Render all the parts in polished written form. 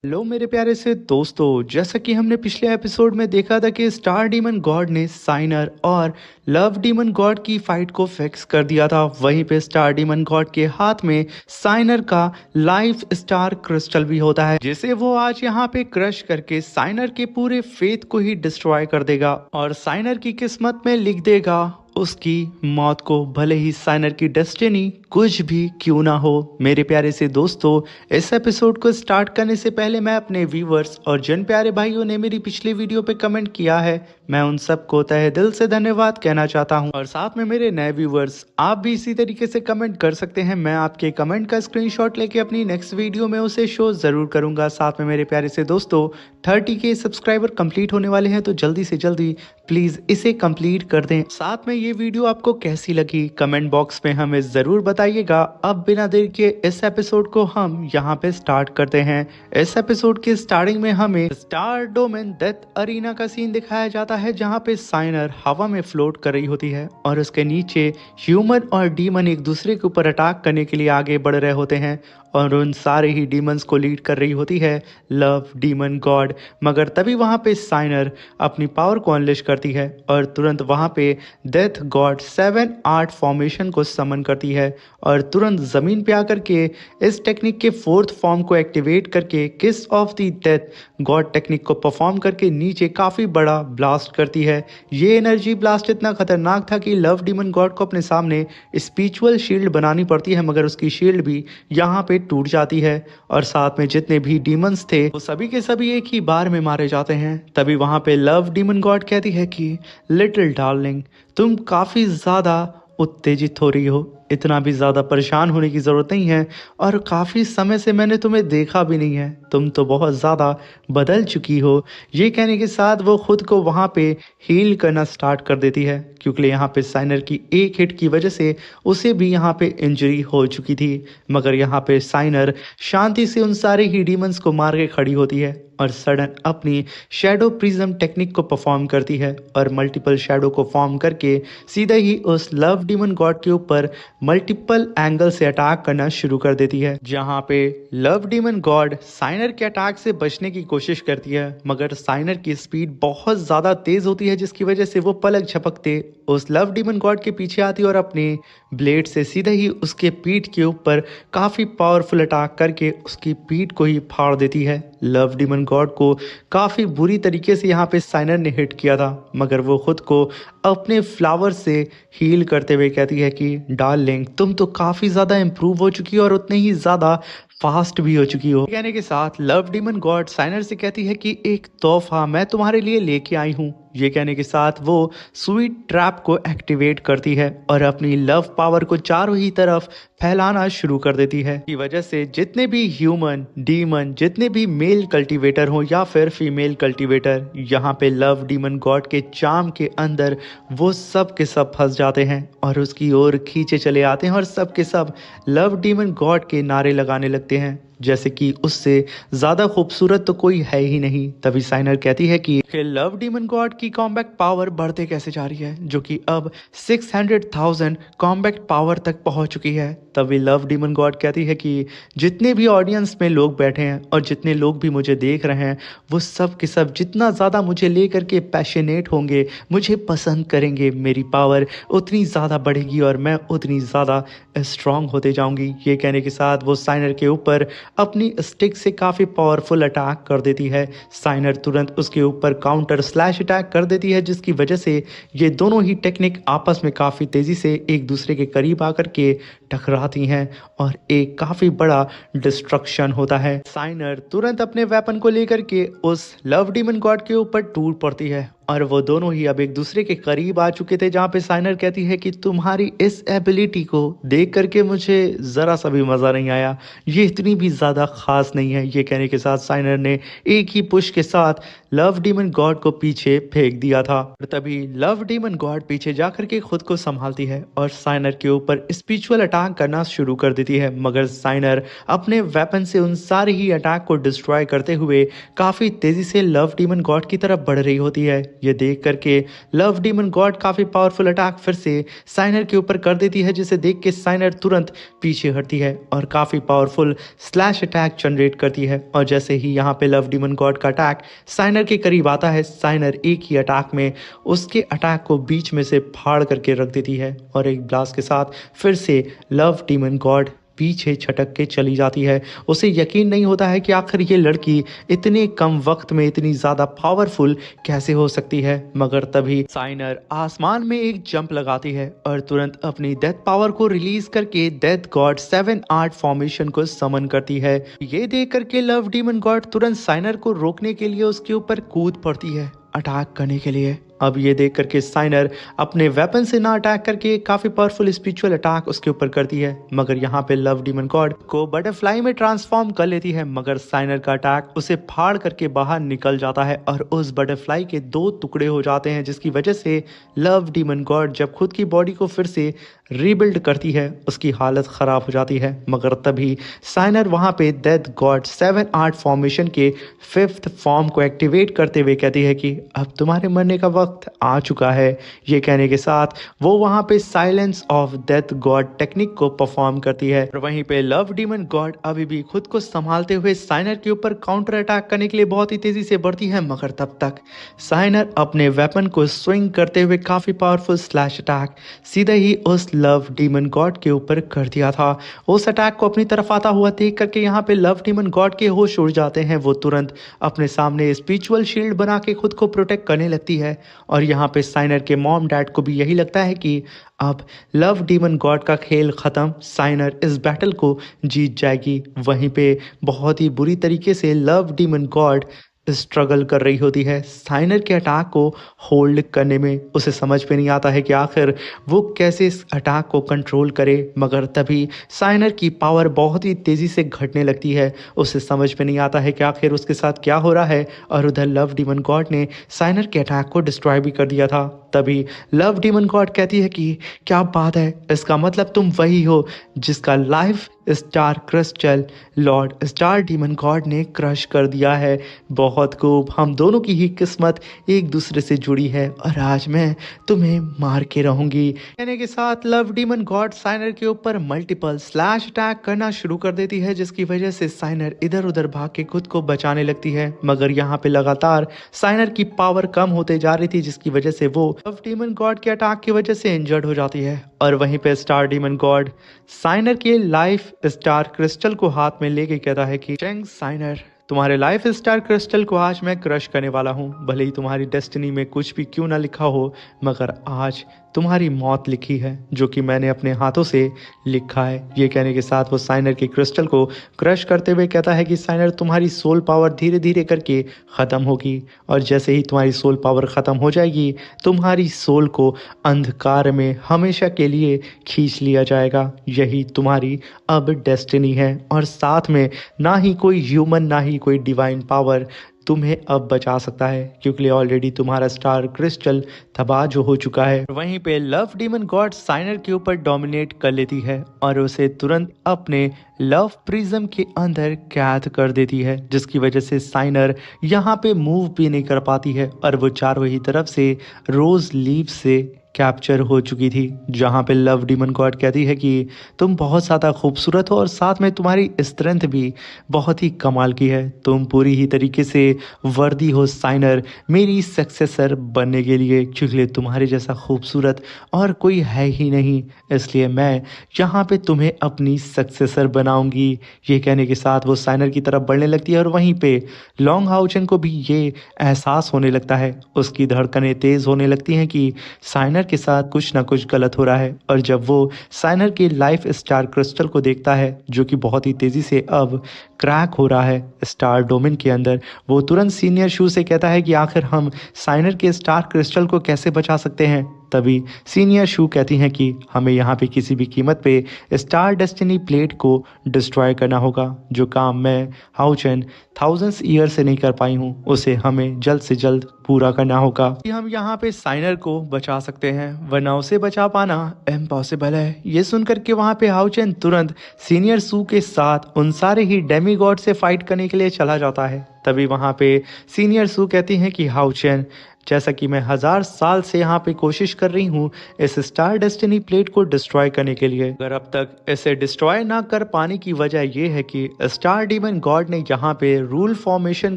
Hello मेरे प्यारे से दोस्तों, जैसा कि हमने पिछले एपिसोड में देखा था कि स्टार डीमन गॉड ने साइनर और लव डीमन गॉड की फाइट को फिक्स कर दिया था। वहीं पे स्टार डीमन गॉड के हाथ में साइनर का लाइफ स्टार क्रिस्टल भी होता है, जिसे वो आज यहाँ पे क्रश करके साइनर के पूरे फेथ को ही डिस्ट्रॉय कर देगा और साइनर की किस्मत में लिख देगा उसकी मौत को, भले ही साइनर की डेस्टिनी कुछ भी क्यों ना हो। मेरे प्यारे से दोस्तों, इस एपिसोड को स्टार्ट करने से पहले मैं अपने व्यूवर्स और जिन प्यारे भाइयों ने मेरी पिछली वीडियो पे कमेंट किया है, मैं उन सबको तहे दिल से धन्यवाद कहना चाहता हूं। और साथ में मेरे नए व्यूवर्स, आप भी इसी तरीके से कमेंट कर सकते हैं। मैं आपके कमेंट का स्क्रीनशॉट लेके अपनी नेक्स्ट वीडियो में उसे शो जरूर करूंगा। साथ में मेरे प्यारे से दोस्तों, 30 के सब्सक्राइबर कंप्लीट होने वाले हैं, तो जल्दी से जल्दी प्लीज इसे कंप्लीट कर दें। साथ में ये वीडियो आपको कैसी लगी कमेंट बॉक्स में हमें जरूर बताइएगा। अब बिना देर के इस एपिसोड को हम यहाँ पे स्टार्ट करते हैं। इस एपिसोड के स्टार्टिंग में हमें स्टार डोमेन डेथ अरीना का सीन दिखाया जाता है, जहाँ पे साइनर हवा में फ्लोट कर रही होती है और उसके नीचे ह्यूमन और डीमन एक दूसरे के ऊपर अटैक करने के लिए आगे बढ़ रहे होते हैं और उन सारे ही डीमंस को लीड कर रही होती है लव डीमन गॉड। मगर तभी वहां पे साइनर अपनी पावर को अनलिश करती है और तुरंत वहां पे डेथ गॉड 7 आर्ट फॉर्मेशन को समन करती है और तुरंत जमीन पे आकर के इस टेक्निक के 4th फॉर्म को एक्टिवेट करके किस of the death God technique को परफॉर्म करके नीचे काफी बड़ा ब्लास्ट करती है। ये एनर्जी ब्लास्ट इतना खतरनाक था कि लव डीमन गॉड को अपने सामने स्पिरिचुअल शील्ड बनानी पड़ती है, मगर उसकी शील्ड भी यहाँ पे टूट जाती है और साथ में जितने भी डीमंस थे वो सभी के सभी एक ही बार में मारे जाते हैं। तभी वहां पे लव डीमन गॉड कहती है कि लिटिल डार्लिंग, तुम काफी ज्यादा उत्तेजित हो रही हो, इतना भी ज़्यादा परेशान होने की ज़रूरत नहीं है और काफ़ी समय से मैंने तुम्हें देखा भी नहीं है, तुम तो बहुत ज़्यादा बदल चुकी हो। ये कहने के साथ वो खुद को वहाँ पे हील करना स्टार्ट कर देती है, क्योंकि यहाँ पे साइनर की एक हिट की वजह से उसे भी यहाँ पे इंजरी हो चुकी थी। मगर यहाँ पे साइनर शांति से उन सारे ही डीमंस को मार के खड़ी होती है और सडन अपनी शैडो प्रिज्म टेक्निक को परफॉर्म करती है और मल्टीपल शैडो को फॉर्म करके सीधे ही उस लव डीमन गॉड के ऊपर मल्टीपल एंगल से अटैक करना शुरू कर देती है। जहां पे लव डीमन गॉड साइनर के अटैक से बचने की कोशिश करती है, मगर साइनर की स्पीड बहुत ज्यादा तेज होती है, जिसकी वजह से वो पलक झपकते उस लव डीमन गॉड के पीछे आती और अपने ब्लेड से सीधे ही उसके पीठ के ऊपर काफी पावरफुल अटैक करके उसकी पीठ को ही फाड़ देती है। लव डीमन गॉड को काफी बुरी तरीके से यहाँ पे साइनर ने हिट किया था, मगर वो खुद को अपने फ्लावर से हील करते हुए कहती है कि डार्लिंग, तुम तो काफी ज्यादा इम्प्रूव हो चुकी हो और उतने ही ज्यादा फास्ट भी हो चुकी हो। कहने के साथ लव डीमन गॉड साइनर से कहती है कि एक तोहफा मैं तुम्हारे लिए लेके आई हूँ। ये कहने के साथ वो स्वीट ट्रैप को एक्टिवेट करती है और अपनी लव पावर को चारों ही तरफ फैलाना शुरू कर देती है, की वजह से जितने भी ह्यूमन डीमन, जितने भी मेल कल्टीवेटर हो या फिर फीमेल कल्टीवेटर यहाँ पे लव डीमन गॉड के चार्म के अंदर, वो सब के सब फंस जाते हैं और उसकी ओर खींचे चले आते हैं और सब के सब लव डीमन गॉड के नारे लगाने लगते हैं, जैसे कि उससे ज्यादा खूबसूरत तो कोई है ही नहीं। तभी साइनर कहती है कि लव डीमन गॉड की कॉम्बैक्ट पावर बढ़ते कैसे जा रही है, जो कि अब 600,000 कॉम्बैक्ट पावर तक पहुंच चुकी है। तभी लव डीमन गॉड कहती है कि जितने भी ऑडियंस में लोग बैठे हैं और जितने लोग भी मुझे देख रहे हैं, वो सब के सब जितना ज़्यादा मुझे लेकर के पैशनेट होंगे, मुझे पसंद करेंगे, मेरी पावर उतनी ज़्यादा बढ़ेगी और मैं उतनी ज़्यादा स्ट्रांग होते जाऊंगी। ये कहने के साथ वो साइनर के ऊपर अपनी स्टिक से काफ़ी पावरफुल अटैक कर देती है। साइनर तुरंत उसके ऊपर काउंटर स्लैश अटैक कर देती है, जिसकी वजह से ये दोनों ही टेक्निक आपस में काफ़ी तेज़ी से एक दूसरे के करीब आकर के टकराती हैं और एक काफ़ी बड़ा डिस्ट्रक्शन होता है। साइनर तुरंत अपने वेपन को लेकर के उस लव डीमन गॉड के ऊपर टूट पड़ती है और वो दोनों ही अब एक दूसरे के करीब आ चुके थे, जहाँ पे साइनर कहती है कि तुम्हारी इस एबिलिटी को देख करके मुझे ज़रा सा भी मज़ा नहीं आया, ये इतनी भी ज़्यादा खास नहीं है। ये कहने के साथ साइनर ने एक ही पुश के साथ लव डीमन गॉड को पीछे फेंक दिया था। और तभी लव डीमन गॉड पीछे जा करके खुद को संभालती है और साइनर के ऊपर स्पिरिचुअल अटैक करना शुरू कर देती है, मगर साइनर अपने वेपन से उन सारे ही अटैक को डिस्ट्रॉय करते हुए काफ़ी तेज़ी से लव डीमन गॉड की तरफ बढ़ रही होती है। ये देख करके लव डीमन गॉड काफी पावरफुल अटैक फिर से साइनर के ऊपर कर देती है, जिसे देख के साइनर तुरंत पीछे हटती है और काफी पावरफुल स्लैश अटैक जनरेट करती है। और जैसे ही यहाँ पे लव डीमन गॉड का अटैक साइनर के करीब आता है, साइनर एक ही अटैक में उसके अटैक को बीच में से फाड़ करके रख देती है और एक ब्लास्ट के साथ फिर से लव डीमन गॉड पीछे छटक के चली जाती है। उसे यकीन नहीं होता है कि आखिर ये लड़की इतने कम वक्त में इतनी ज्यादा पावरफुल कैसे हो सकती है। मगर तभी साइनर आसमान में एक जंप लगाती है और तुरंत अपनी डेथ पावर को रिलीज करके डेथ गॉड 7 आर्ट फॉर्मेशन को समन करती है। ये देख करके लव डीमन गॉड तुरंत साइनर को रोकने के लिए उसके ऊपर कूद पड़ती है अटैक करने के लिए। अब ये देख करके साइनर अपने वेपन से ना अटैक करके काफी पावरफुल स्पिरिचुअल अटैक उसके ऊपर करती है, मगर यहाँ पे लव डीमन गॉड को बटरफ्लाई में ट्रांसफॉर्म कर लेती है, मगर साइनर का अटैक उसे फाड़ करके बाहर निकल जाता है और उस बटरफ्लाई के 2 टुकड़े हो जाते हैं, जिसकी वजह से लव डीमन गॉड जब खुद की बॉडी को फिर से रीबिल्ड करती है उसकी हालत खराब हो जाती है। मगर तभी साइनर वहां पे डेथ गॉड 7 आर्ट फॉर्मेशन के 5th फॉर्म को एक्टिवेट करते हुए कहती है कि अब तुम्हारे मरने का वक्त आ चुका है। ये कहने के साथ वो वहां पे silence of death God technique को परफॉर्म करती है और वहीं पे लव डीमन गॉड अभी भी खुद को संभालते हुए साइनर के ऊपर काउंटर अटैक करने के लिए बहुत ही तेजी से बढ़ती है। मगर तब तक साइनर अपने वेपन को स्विंग करते हुए काफी पावरफुल स्लैश अटैक सीधे ही उस लव डीमन गॉड के ऊपर कर दिया था। उस अटैक को अपनी तरफ आता हुआ देख करके यहाँ पे लव डीमन गॉड के होश उड़ जाते हैं। वो तुरंत अपने सामने स्पिरिचुअल शील्ड बना के खुद को प्रोटेक्ट करने लगती है और यहाँ पे साइनर के मॉम डैड को भी यही लगता है कि अब लव डीमन गॉड का खेल खत्म, साइनर इस बैटल को जीत जाएगी। वहीं पे बहुत ही बुरी तरीके से लव डीमन गॉड स्ट्रगल कर रही होती है साइनर के अटैक को होल्ड करने में। उसे समझ में नहीं आता है कि आखिर वो कैसे इस अटैक को कंट्रोल करे। मगर तभी साइनर की पावर बहुत ही तेज़ी से घटने लगती है। उसे समझ में नहीं आता है कि आखिर उसके साथ क्या हो रहा है और उधर लव डीमन गॉड ने साइनर के अटैक को डिस्ट्रॉय भी कर दिया था। तभी लव डीमन गॉड कहती है कि क्या बात है, इसका मतलब तुम वही हो जिसका life star crystal Lord star demon God ने क्रश कर दिया है। बहुत खूब, हम दोनों की ही किस्मत एक दूसरे से जुड़ी है और आज मैं तुम्हें मार के रहूंगी। कहने के साथ लव डीमन गॉड साइनर के ऊपर मल्टीपल स्लैश अटैक करना शुरू कर देती है, जिसकी वजह से साइनर इधर उधर भाग के खुद को बचाने लगती है। मगर यहाँ पे लगातार साइनर की पावर कम होते जा रही थी, जिसकी वजह से वो लव डीमन गॉड के अटैक की वजह से इंजर्ड हो जाती है। और वहीं पे स्टार डीमन गॉड साइनर के लाइफ स्टार क्रिस्टल को हाथ में लेके कहता है कि चेंग साइनर, तुम्हारे लाइफ स्टार क्रिस्टल को आज मैं क्रश करने वाला हूँ। भले ही तुम्हारी डेस्टिनी में कुछ भी क्यों ना लिखा हो, मगर आज तुम्हारी मौत लिखी है, जो कि मैंने अपने हाथों से लिखा है। ये कहने के साथ वो साइनर के क्रिस्टल को क्रश करते हुए कहता है कि साइनर, तुम्हारी सोल पावर धीरे धीरे करके ख़त्म होगी और जैसे ही तुम्हारी सोल पावर ख़त्म हो जाएगी, तुम्हारी सोल को अंधकार में हमेशा के लिए खींच लिया जाएगा। यही तुम्हारी अब डेस्टिनी है और साथ में ना ही कोई ह्यूमन ना ही कोई डिवाइन पावर तुम्हें अब बचा सकता है, क्योंकि ऑलरेडी तुम्हारा स्टार क्रिस्टल तबाह जो हो चुका है। वहीं पे लव डीमन गॉड साइनर के ऊपर डोमिनेट कर लेती है और उसे तुरंत अपने लव प्रिज्म के अंदर कैद कर देती है, जिसकी वजह से साइनर यहाँ पे मूव भी नहीं कर पाती है और वो चारों ही तरफ से रोज लीव से कैप्चर हो चुकी थी। जहाँ पे लव डीमन गॉड कहती है कि तुम बहुत ज़्यादा खूबसूरत हो और साथ में तुम्हारी स्ट्रेंथ भी बहुत ही कमाल की है। तुम पूरी ही तरीके से वर्दी हो साइनर मेरी सक्सेसर बनने के लिए, क्योंकि तुम्हारे जैसा खूबसूरत और कोई है ही नहीं, इसलिए मैं यहाँ पे तुम्हें अपनी सक्सेसर बनाऊंगी। ये कहने के साथ वो साइनर की तरफ बढ़ने लगती है और वहीं पे लॉन्ग हाउचन को भी ये एहसास होने लगता है। उसकी धड़कनें तेज़ होने लगती हैं कि साइनर के साथ कुछ ना कुछ गलत हो रहा है। और जब वो साइनर के लाइफ स्टार क्रिस्टल को देखता है, जो कि बहुत ही तेजी से अब क्रैक हो रहा है स्टार डोमेन के अंदर, वो तुरंत सीनियर शू से कहता है कि आखिर हम साइनर के स्टार क्रिस्टल को कैसे बचा सकते हैं। तभी सीनियर शू कहती हैं कि हमें यहाँ पे किसी भी कीमत पे स्टार डेस्टिनी प्लेट को डिस्ट्रॉय करना होगा, जो काम मैं हाउचन थाउजेंड्स ईयर से नहीं कर पाई हूँ, उसे हमें जल्द से जल्द पूरा करना होगा कि हम यहाँ पे साइनर को बचा सकते हैं, वरना उसे बचा पाना इम्पॉसिबल है। ये सुनकर के वहाँ पे हाउचन तुरंत सीनियर शू के साथ उन सारे ही डेमी गॉड से फाइट करने के लिए चला जाता है। तभी वहाँ पे सीनियर सू कहती हैं कि हाउचेन, जैसा कि मैं 1000 साल से यहाँ पे कोशिश कर रही हूँ इस स्टार डेस्टिनी प्लेट को डिस्ट्रॉय करने के लिए, अगर अब तक इसे डिस्ट्रॉय ना कर पाने की वजह यह है कि स्टार डीमन गॉड ने यहाँ पे रूल फॉर्मेशन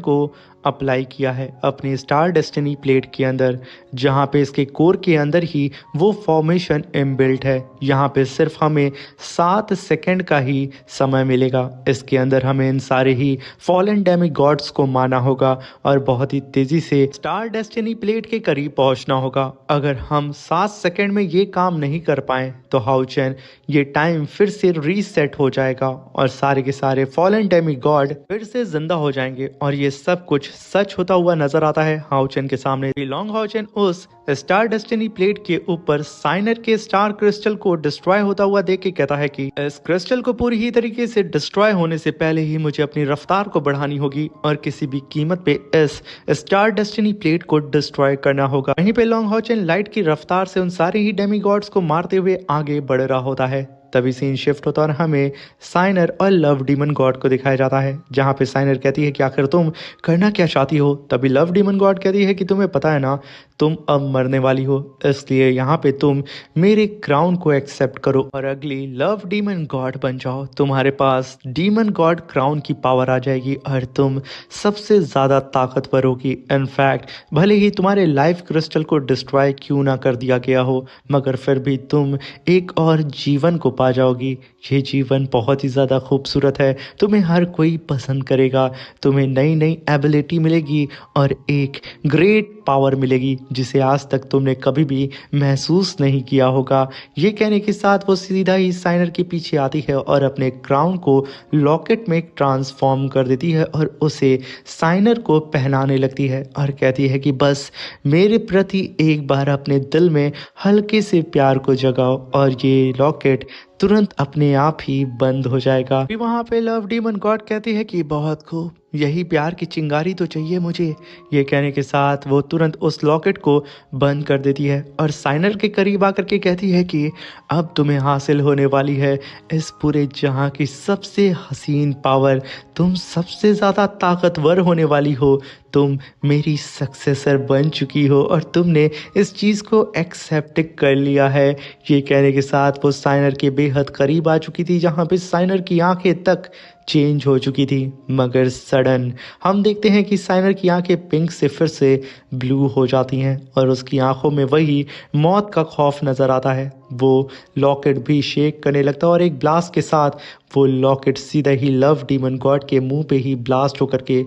को अप्लाई किया है अपनी स्टार डेस्टिनी प्लेट के अंदर, जहाँ पे इसके कोर के अंदर ही वो फॉर्मेशन इनबिल्ट है। यहाँ पे सिर्फ हमें 7 सेकंड का ही समय मिलेगा, इसके अंदर हमें इन सारे ही फॉलन डेमी गॉड्स को मारना होगा और बहुत ही तेजी से स्टार डेस्टिनी प्लेट के करीब पहुंचना होगा। अगर हम 7 सेकंड में ये काम नहीं कर पाए तो हाउचेन ये टाइम फिर से रीसेट हो जाएगा और सारे के सारे फॉलन डेमी गॉड फिर से जिंदा हो जाएंगे और ये सब कुछ सच होता हुआ नजर आता है हाउचेन के सामने। लॉन्ग हाउचेन उस स्टार डेस्टिनी प्लेट के ऊपर साइनर के स्टार क्रिस्टल को डिस्ट्रॉय होता हुआ देख के कहता है कि इस क्रिस्टल को पूरी ही तरीके से डिस्ट्रॉय होने से पहले ही मुझे अपनी रफ्तार को बढ़ानी होगी और किसी भी कीमत पे इस स्टार डेस्टिनी प्लेट को डिस्ट्रॉय करना होगा। वहीं पे लॉन्ग हाउचेन लाइट की रफ्तार से उन सारे ही डेमी गॉड्स को मारते हुए आगे बढ़ रहा होता है। तभी सीन शिफ्ट होता और हमें साइनर और लव डीमन गॉड को दिखाया जाता है, जहाँ पे साइनर कहती है कि आखिर तुम करना क्या चाहती हो। तभी लव डीमन गॉड कहती है कि तुम्हें पता है ना तुम अब मरने वाली हो, इसलिए यहाँ पे तुम मेरे क्राउन को एक्सेप्ट करो और अगली लव डीमन गॉड बन जाओ। तुम्हारे पास डीमन गॉड क्राउन की पावर आ जाएगी और तुम सबसे ज्यादा ताकतवर होगी। इनफैक्ट भले ही तुम्हारे लाइफ क्रिस्टल को डिस्ट्रॉय क्यों ना कर दिया गया हो, मगर फिर भी तुम एक और जीवन को पा जाओगी। ये जीवन बहुत ही ज़्यादा खूबसूरत है, तुम्हें हर कोई पसंद करेगा, तुम्हें नई नई एबिलिटी मिलेगी और एक ग्रेट पावर मिलेगी जिसे आज तक तुमने कभी भी महसूस नहीं किया होगा। ये कहने के साथ वो सीधा ही साइनर के पीछे आती है और अपने क्राउन को लॉकेट में ट्रांसफॉर्म कर देती है और उसे साइनर को पहनाने लगती है और कहती है कि बस मेरे प्रति एक बार अपने दिल में हल्के से प्यार को जगाओ और ये लॉकेट तुरंत अपने आप ही बंद हो जाएगा। फिर वहाँ पे लव डीमन गॉड कहती है कि बहुत खूब, यही प्यार की चिंगारी तो चाहिए मुझे। ये कहने के साथ वो तुरंत उस लॉकेट को बंद कर देती है और साइनर के करीब आकर के कहती है कि अब तुम्हें हासिल होने वाली है इस पूरे जहां की सबसे हसीन पावर, तुम सबसे ज़्यादा ताकतवर होने वाली हो, तुम मेरी सक्सेसर बन चुकी हो और तुमने इस चीज़ को एक्सेप्ट कर लिया है। ये कहने के साथ वो साइनर के बेहद करीब आ चुकी थी, जहाँ पे साइनर की आंखें तक चेंज हो चुकी थी। मगर सडन हम देखते हैं कि साइनर की आंखें पिंक से फिर से ब्लू हो जाती हैं और उसकी आंखों में वही मौत का खौफ नज़र आता है। वो लॉकेट भी शेक करने लगता है और एक ब्लास्ट के साथ वो लॉकेट सीधा ही लव डीमन गॉड के मुंह पे ही ब्लास्ट होकर के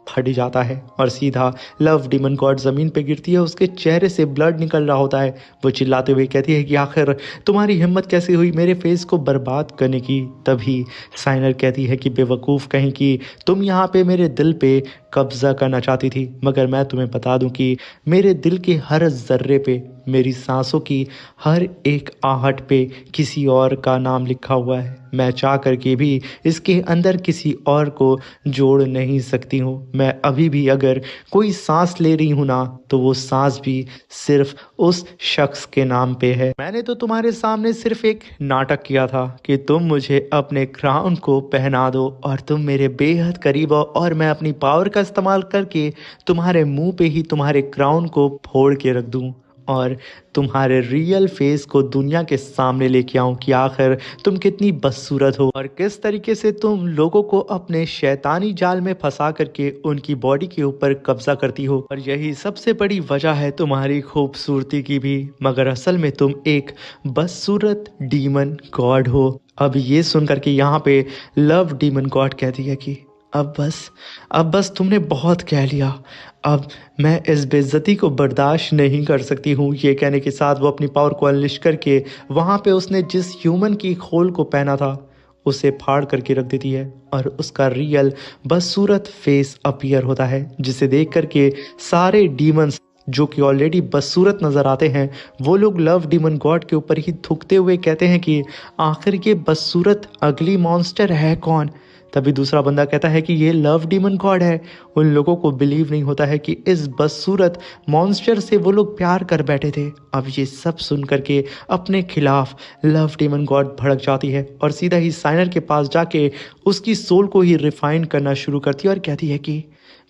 फट जाता है और सीधा लव डीमन गॉड जमीन पे गिरती है, उसके चेहरे से ब्लड निकल रहा होता है। वो चिल्लाते हुए कहती है कि आखिर तुम्हारी हिम्मत कैसे हुई मेरे फेस को बर्बाद करने की। तभी साइनर कहती है कि बेवकूफ़ कहीं कि तुम यहाँ पे मेरे दिल पे कब्जा करना चाहती थी, मगर मैं तुम्हें बता दूं कि मेरे दिल के हर जर्रे पे, मेरी सांसों की हर एक आहट पे किसी और का नाम लिखा हुआ है। मैं चाह करके भी इसके अंदर किसी और को जोड़ नहीं सकती हूँ। मैं अभी भी अगर कोई सांस ले रही हूँ ना, तो वो सांस भी सिर्फ उस शख्स के नाम पे है। मैंने तो तुम्हारे सामने सिर्फ एक नाटक किया था कि तुम मुझे अपने क्राउन को पहना दो और तुम मेरे बेहद करीब हो और मैं अपनी पावर का इस्तेमाल करके तुम्हारे मुंह पे ही तुम्हारे क्राउन को फोड़ के रख दूं और तुम्हारे रियल फेस को दुनिया के सामने लेके आऊं कि आखिर तुम कितनी बदसूरत हो और किस तरीके से तुम लोगों को अपने शैतानी जाल में फंसा करके उनकी बॉडी के ऊपर कब्जा करती हो। और यही सबसे बड़ी वजह है तुम्हारी खूबसूरती की भी, मगर असल में तुम एक बदसूरत डीमन गॉड हो। अब ये सुन करके यहाँ पे लव डीमन गॉड कहती है कि अब बस तुमने बहुत कह लिया, अब मैं इस बेइज्जती को बर्दाश्त नहीं कर सकती हूँ। ये कहने के साथ वो अपनी पावर को अनलिश करके वहाँ पे उसने जिस ह्यूमन की खोल को पहना था उसे फाड़ करके रख देती है और उसका रियल बदसूरत फेस अपीयर होता है, जिसे देख करके सारे डीमंस जो कि ऑलरेडी बदसूरत नज़र आते हैं, वो लोग लव डीमन गॉड के ऊपर ही थूकते हुए कहते हैं कि आखिर ये बदसूरत अगली मॉन्स्टर है कौन। तभी दूसरा बंदा कहता है कि ये लव डीमन गॉड है। उन लोगों को बिलीव नहीं होता है कि इस बदसूरत मॉन्स्टर से वो लोग प्यार कर बैठे थे। अब ये सब सुन करके अपने खिलाफ लव डीमन गॉड भड़क जाती है और सीधा ही साइनर के पास जाके उसकी सोल को ही रिफाइन करना शुरू करती है और कहती है कि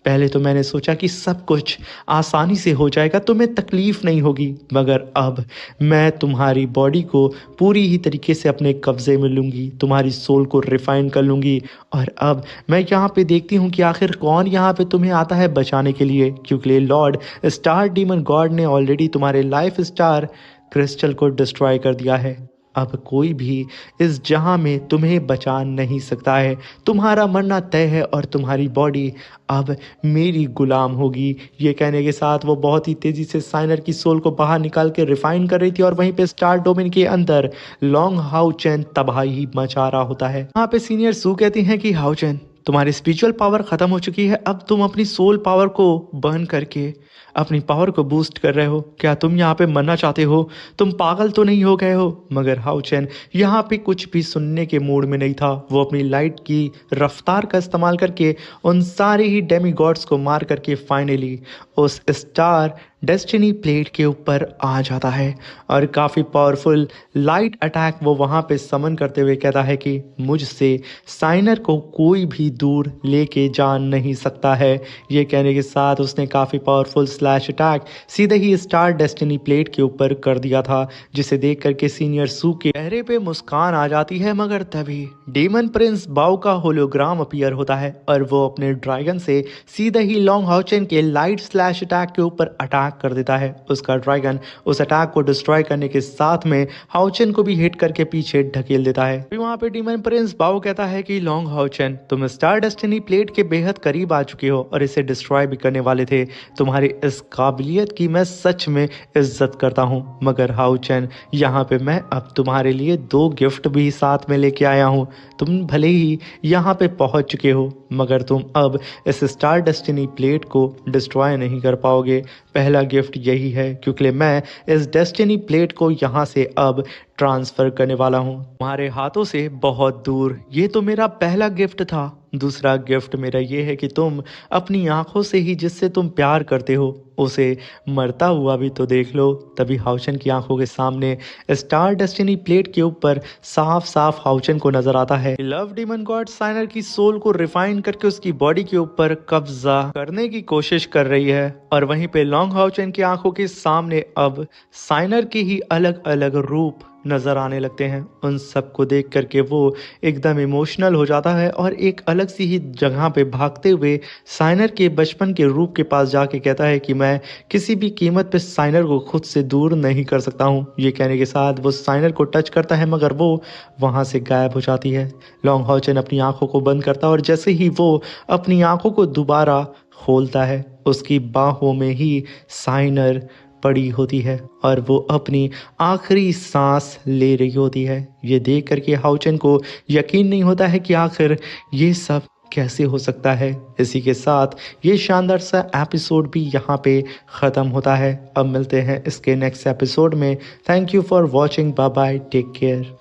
पहले तो मैंने सोचा कि सब कुछ आसानी से हो जाएगा, तुम्हें तकलीफ नहीं होगी, मगर अब मैं तुम्हारी बॉडी को पूरी ही तरीके से अपने कब्जे में लूँगी, तुम्हारी सोल को रिफाइन कर लूँगी। और अब मैं यहाँ पे देखती हूँ कि आखिर कौन यहाँ पे तुम्हें आता है बचाने के लिए, क्योंकि लॉर्ड स्टार डीमन गॉड ने ऑलरेडी तुम्हारे लाइफ स्टार क्रिस्टल को डिस्ट्रॉय कर दिया है। अब कोई भी इस जहां में तुम्हें बचा नहीं सकता है, तुम्हारा मरना तय है और तुम्हारी बॉडी अब मेरी गुलाम होगी। ये कहने के साथ वो बहुत ही तेज़ी से साइनर की सोल को बाहर निकाल के रिफाइन कर रही थी और वहीं पे स्टार डोमेन के अंदर लॉन्ग हाउचेन तबाही मचा रहा होता है। वहाँ पे सीनियर सू कहती हैं कि हाउचेन, तुम्हारी स्पिरिचुअल पावर खत्म हो चुकी है, अब तुम अपनी सोल पावर को बर्न करके अपनी पावर को बूस्ट कर रहे हो। क्या तुम यहाँ पे मरना चाहते हो? तुम पागल तो नहीं हो गए हो? मगर हाउचेन यहाँ पे कुछ भी सुनने के मूड में नहीं था। वो अपनी लाइट की रफ्तार का इस्तेमाल करके उन सारे ही डेमी गॉड्स को मार करके फाइनली उस स्टार डेस्टिनी प्लेट के ऊपर आ जाता है और काफ़ी पावरफुल लाइट अटैक वो वहाँ पे समन करते हुए कहता है कि मुझसे साइनर को कोई भी दूर लेके जा नहीं सकता है। ये कहने के साथ उसने काफ़ी पावरफुल स्लैश अटैक सीधे ही स्टार डेस्टिनी प्लेट के ऊपर कर दिया था, जिसे देख करके सीनियर सू के चेहरे पे मुस्कान आ जाती है। मगर तभी डीमन प्रिंस बाउ का होलोग्राम अपीयर होता है और वो अपने ड्रैगन से सीधे ही लॉन्ग हाउचेन के लाइट स्लैश अटैक के ऊपर अटैक कर देता है। उसका ड्रैगन उस अटैक को डिस्ट्रॉय करने के साथ में हाउचेन को भी हिट करके पीछे ढकेल देता है। फिर वहां पे डीमन प्रिंस बाउ कहता है कि लॉन्ग हाउचेन, तुम स्टार डेस्टिनी प्लेट के बेहद करीब आ चुके हो और इसे डिस्ट्रॉय भी करने वाले थे। तुम्हारी इस काबिलियत की मैं सच में इज्जत करता हूँ, मगर हाउचेन यहाँ पे मैं अब तुम्हारे लिए 2 गिफ्ट भी साथ में लेके आया हूँ। तुम भले ही यहाँ पे पहुँच चुके हो, मगर तुम अब इस स्टार डेस्टिनी प्लेट को डिस्ट्रॉय नहीं कर पाओगे। पहला गिफ्ट यही है, क्योंकि मैं इस डेस्टिनी प्लेट को यहाँ से अब ट्रांसफ़र करने वाला हूँ तुम्हारे हाथों से बहुत दूर। ये तो मेरा पहला गिफ्ट था। दूसरा गिफ्ट मेरा ये है कि तुम अपनी आंखों से ही जिससे तुम प्यार करते हो उसे मरता हुआ भी तो देख लो। तभी हाउचेन की आंखों के सामने स्टार डेस्टिनी प्लेट के ऊपर साफ साफ हाउचेन को नजर आता है। लव डीमन गॉड साइनर की सोल को रिफाइन करके उसकी बॉडी के ऊपर कब्जा करने की कोशिश कर रही है और वहीं पे लॉन्ग हाउचेन की आंखों के सामने अब साइनर के ही अलग अलग रूप नजर आने लगते हैं। उन सब को देख करके वो एकदम इमोशनल हो जाता है और एक अलग सी ही जगह पे भागते हुए साइनर के बचपन के रूप के पास जाके कहता है कि मैं किसी भी कीमत पे साइनर को खुद से दूर नहीं कर सकता हूँ। ये कहने के साथ वो साइनर को टच करता है, मगर वो वहाँ से गायब हो जाती है। लॉन्ग हाउचेन अपनी आंखों को बंद करता है और जैसे ही वो अपनी आंखों को दोबारा खोलता है, उसकी बाहों में ही साइनर पड़ी होती है और वो अपनी आखिरी सांस ले रही होती है। ये देख करके हाउचेन को यकीन नहीं होता है कि आखिर ये सब कैसे हो सकता है। इसी के साथ ये शानदार सा एपिसोड भी यहाँ पे ख़त्म होता है। अब मिलते हैं इसके नेक्स्ट एपिसोड में। Thank you for watching. Bye bye, take care.